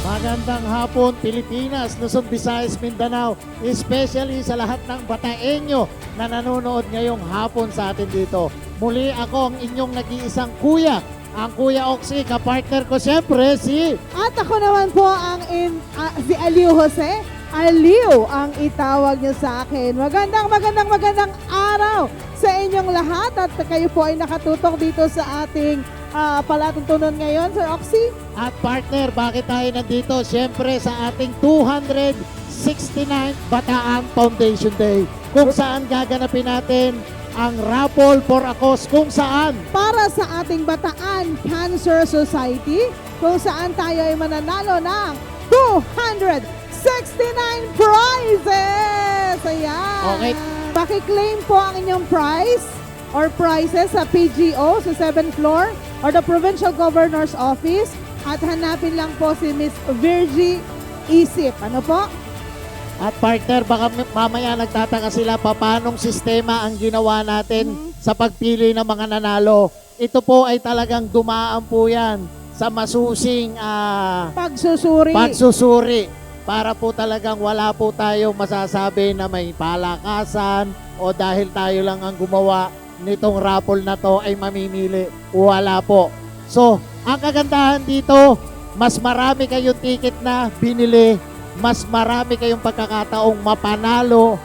Magandang hapon, Pilipinas, Luzon, Visayas, Mindanao, especially sa lahat ng Bataeño na nanonood ngayong hapon sa atin dito. Muli ako ang inyong nag-iisang kuya, ang Kuya Oxy, kapartner ko siyempre si... At ako naman po ang si Aliu Jose. Aliu ang itawag niyo sa akin. Magandang araw sa inyong lahat at kayo po ay nakatutok dito sa ating palatuntunan ngayon, Sir Oxy. At partner, bakit tayo nandito? Siyempre sa ating 269 Bataan Foundation Day, kung saan gaganapin natin ang raffle for a cause, kung saan Para sa ating Bataan Cancer Society, kung saan tayo ay mananalo ng 269 prizes! Ayan! Okay. Paki-claim po ang inyong prize or prizes sa PGO sa 7th floor or the Provincial Governor's Office at hanapin lang po si Miss Virgie Isip. Ano po? at partner, baka mamaya nagtataka sila paanong sistema ang ginawa natin sa pagpili ng mga nanalo. Ito po ay talagang dumaan po yan sa masusing pagsusuri para po talagang wala po tayo masasabi na may palakasan o dahil tayo lang ang gumawa nitong raffle na to ay mamimili. Wala po. So, ang kagandahan dito, mas marami kayong ticket na binili, mas marami kayong pagkakataong manalo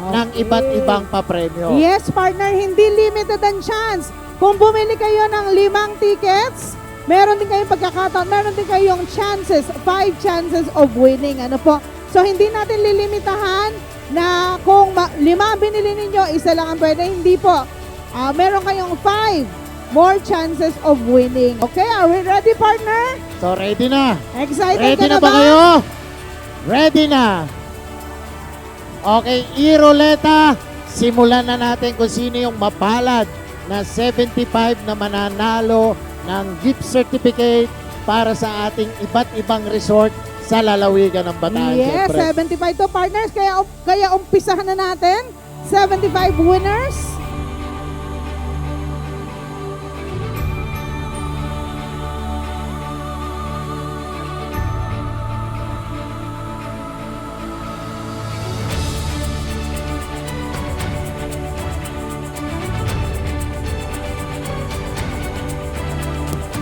ng iba't ibang papremyo. Yes, partner, hindi limited ang chance. Kung bumili kayo ng 5 tickets, meron din kayong pagkakataon, meron din kayong chances, 5 chances of winning. Ano po? So, hindi natin lilimitahan na kung 5 binili ninyo, isa lang ang pwede. Hindi po. Meron kayong 5 more chances of winning. Okay, are we ready, partner? So, ready na? Excited Ready ka na ba kayo? Ready na. Okay, i-roleta. Simulan na natin kung sino yung mapalad na 75 na mananalo ng gift certificate para sa ating iba't ibang resort sa lalawigan ng Bataan. Yes, Siyempre. 75 to, partners. Kaya umpisahan na natin. 75 winners.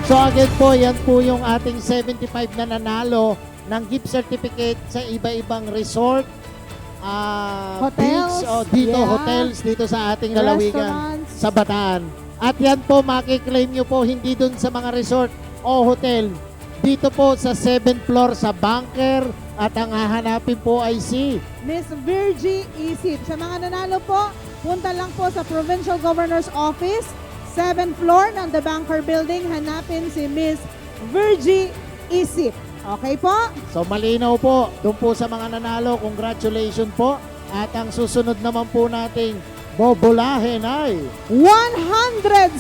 So again po, yan po yung ating 75 na nanalo ng gift certificate sa iba-ibang resort, Hotels, beach, dito, yeah. hotels, dito sa ating lalawigan, Restaurants. sa Bataan. At yan po, makiklaim nyo po, hindi dun sa mga resort o hotel. Dito po sa 7th floor sa bunker at ang hahanapin po ay si Miss Virgie Isip. Sa mga nanalo po, punta lang po sa Provincial Governor's Office, 7th floor ng The Banker Building. Hanapin si Miss Virgie Isip. Okay po? So malinaw po, doon po sa mga nanalo, congratulations po. At ang susunod naman po nating bobolahin ay 178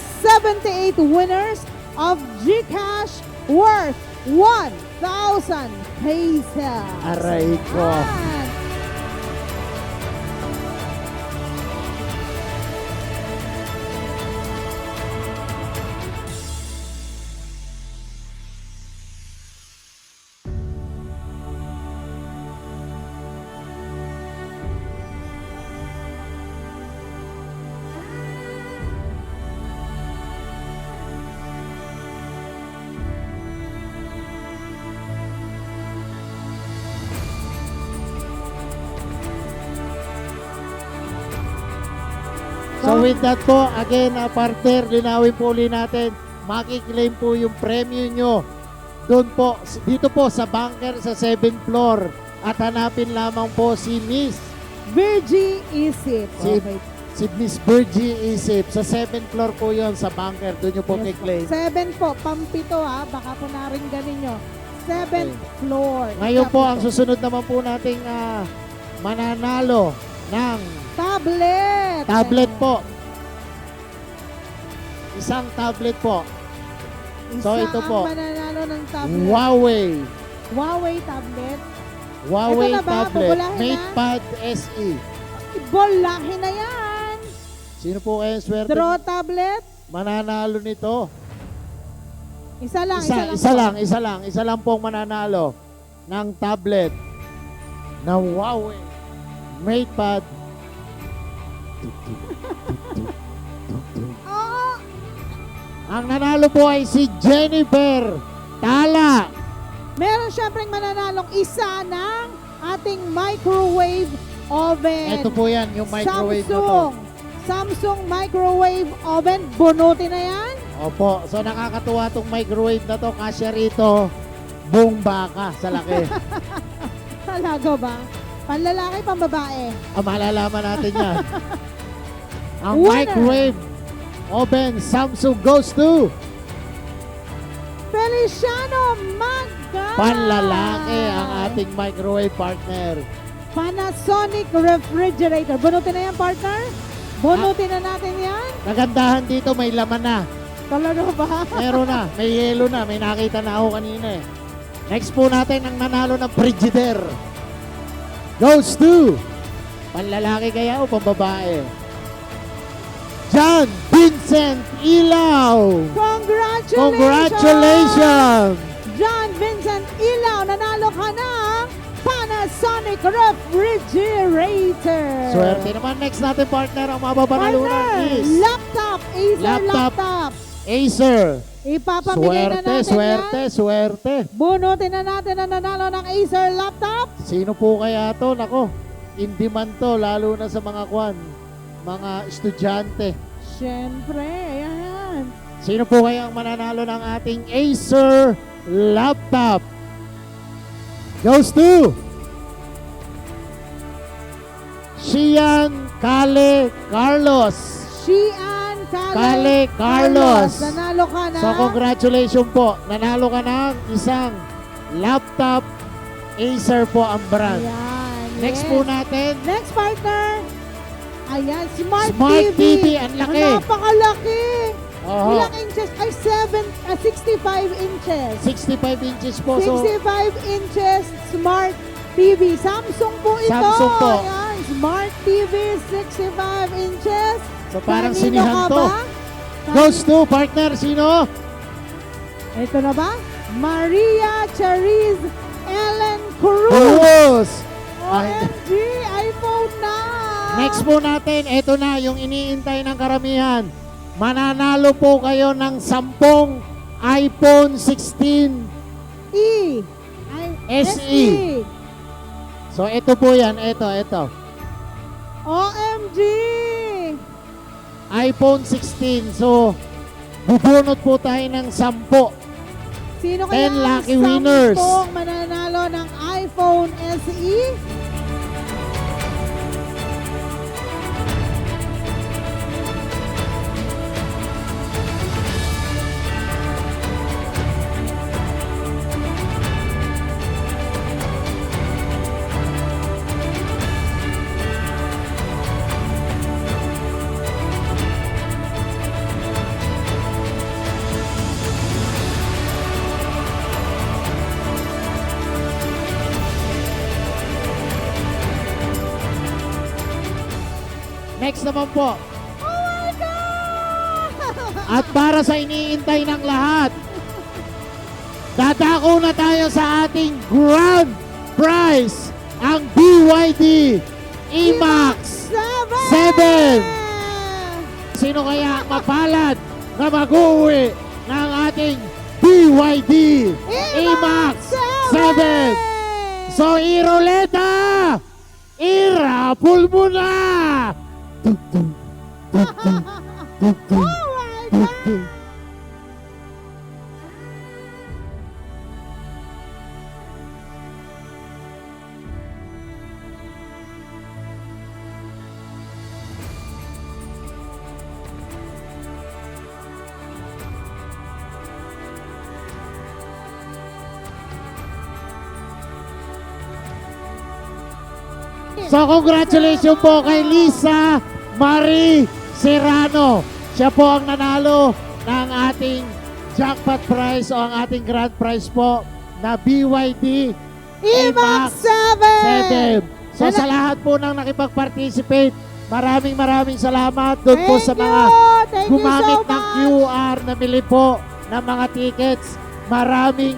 winners of GCash worth 1,000 pesos. aray ko. Yan. So with that po, again, partner, linawin po ulit natin, makiklaim po yung premyo nyo. Doon po, dito po sa bunker sa 7th floor. At hanapin lamang po si Miss Virgie Isip. Si- Okay. si Miss Virgie Isip. Sa 7th floor po yon sa bunker. Doon nyo po Yes po. kiklaim. 7 po, pampito ha. Baka po naringganin nyo. 7th floor. Ngayon po, ang Pampito. susunod naman po nating mananalo ng Tablet. tablet po. Isang tablet po. So, Isa ito ang po. mananalo ng tablet. Huawei Tablet. Huawei Ito na ba? tablet. Pupulahin na? MatePad SE. Bolahin na yan. Sino po kaya swerte? Draw tablet. Mananalo nito. Isa lang pong mananalo ng tablet na Huawei MatePad. Oo. Ang nanalo po ay si Jennifer Tala. Meron syempre mananalong isa ng ating microwave oven. Ito po yan, yung microwave na to. Samsung microwave oven. Bunutin na yan. Opo, so nakakatuwa tong microwave na to. Kasya rito, buong baka sa laki. Talaga ba? Panlalaki, pambabae. Malalaman natin yan. Ang Winner. microwave oven Samsung goes to Feliciano Magda. panlalaki ang ating microwave partner. Panasonic refrigerator. Bunutin na yan, partner. Bunutin na natin yan. Nagandahan dito, may laman na. Talaga ba? Meron na, may yelo na, may nakita na ako kanina eh. Next po natin ang nanalo ng Frigidaire. Goes to panlalaki kaya o pambabae? John Vincent Ilaw. Congratulations! Congratulations! John Vincent Ilaw, nanalo ka ng Panasonic refrigerator. Swerte naman. Next natin partner, ang mababanalunan Partner, is laptop, Acer Laptop. laptop. Acer. Ipapamigay na natin yan. Swerte. Bunutin na natin ang nanalo ng Acer laptop. Sino po kaya to? Nako, in demand to, lalo na sa mga mga estudyante. Siyempre, ayan. Sino po kaya ang mananalo ng ating Acer laptop? Goes to Shian Kale Carlos. Shian Kale Kale Carlos. Nanalo ka na. So congratulations po. Nanalo ka ng isang laptop. Acer po ang brand. Ayan, Next yes. po natin, Next partner. Ayan, Smart Smart TV. Ang laki. Napakalaki. Oho, Ilang inches? Ay, 65 inches. 65 inches po. So 65 inches Smart TV. Samsung po ito. Samsung po. Ayan, Smart TV, 65 inches. So parang Kanino sinihan ka to. ba? Goes to partner. Sino? Ito na ba? Maria Chariz Ellen Cruz. Cruz. Ay, OMG, iPhone na. next po natin, ito na yung iniintay ng karamihan. Mananalo po kayo ng 10 iPhone 16 E. SE. So ito po yan, ito. OMG. iPhone 16. So bubunot po tayo ng 10. Sino kaya 10 lucky ang winners. 10 mananalo ng iPhone SE? Next naman po. Oh my God! At para sa iniintay ng lahat, dadako na tayo sa ating grand prize, ang BYD E-Max 7. Sino kaya ang mapalad na mag-uwi ng ating BYD E-Max 7? So, iroleta! Irapul mo na! Oh my God! So congratulations po kay Lisa Marie Serrano. Siya po ang nanalo ng ating jackpot prize o ang ating grand prize po na BYD E-Max 7! 7. So sa lahat po ng nakipag-participate, maraming salamat doon po sa mga Thank you gumamit so ng much. QR na bili po ng mga tickets. Maraming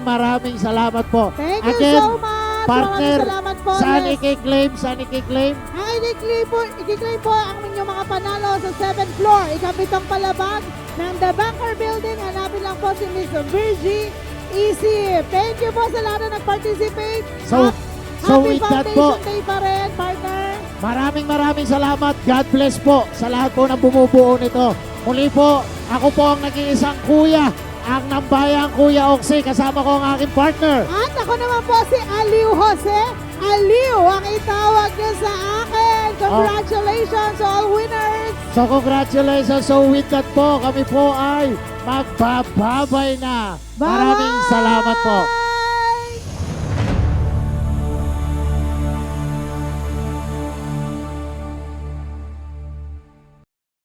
salamat po. Thank you Again, so much. partner, Maraming salamat po. saan Yes. i-claim? Ang i-claim po ang inyong mga panalo sa 7th floor, ikapitong palabag ng The Banker Building. Hanapin lang po si Miss Virgie Easy. Thank you po sa lahat na nag-participate. So Happy with that po, Foundation Day pa rin, partner. maraming salamat. God bless po sa lahat po ng bumubuo nito. Muli po, ako po ang nag-iisang kuya, ang nambayang Kuya Oxy, kasama ko ang aking partner. At ako naman po si Aliw Jose. Aliw ang itawag niyo sa akin. Congratulations all winners. So congratulations. So with that po, kami po ay magbababay na. Maraming salamat po.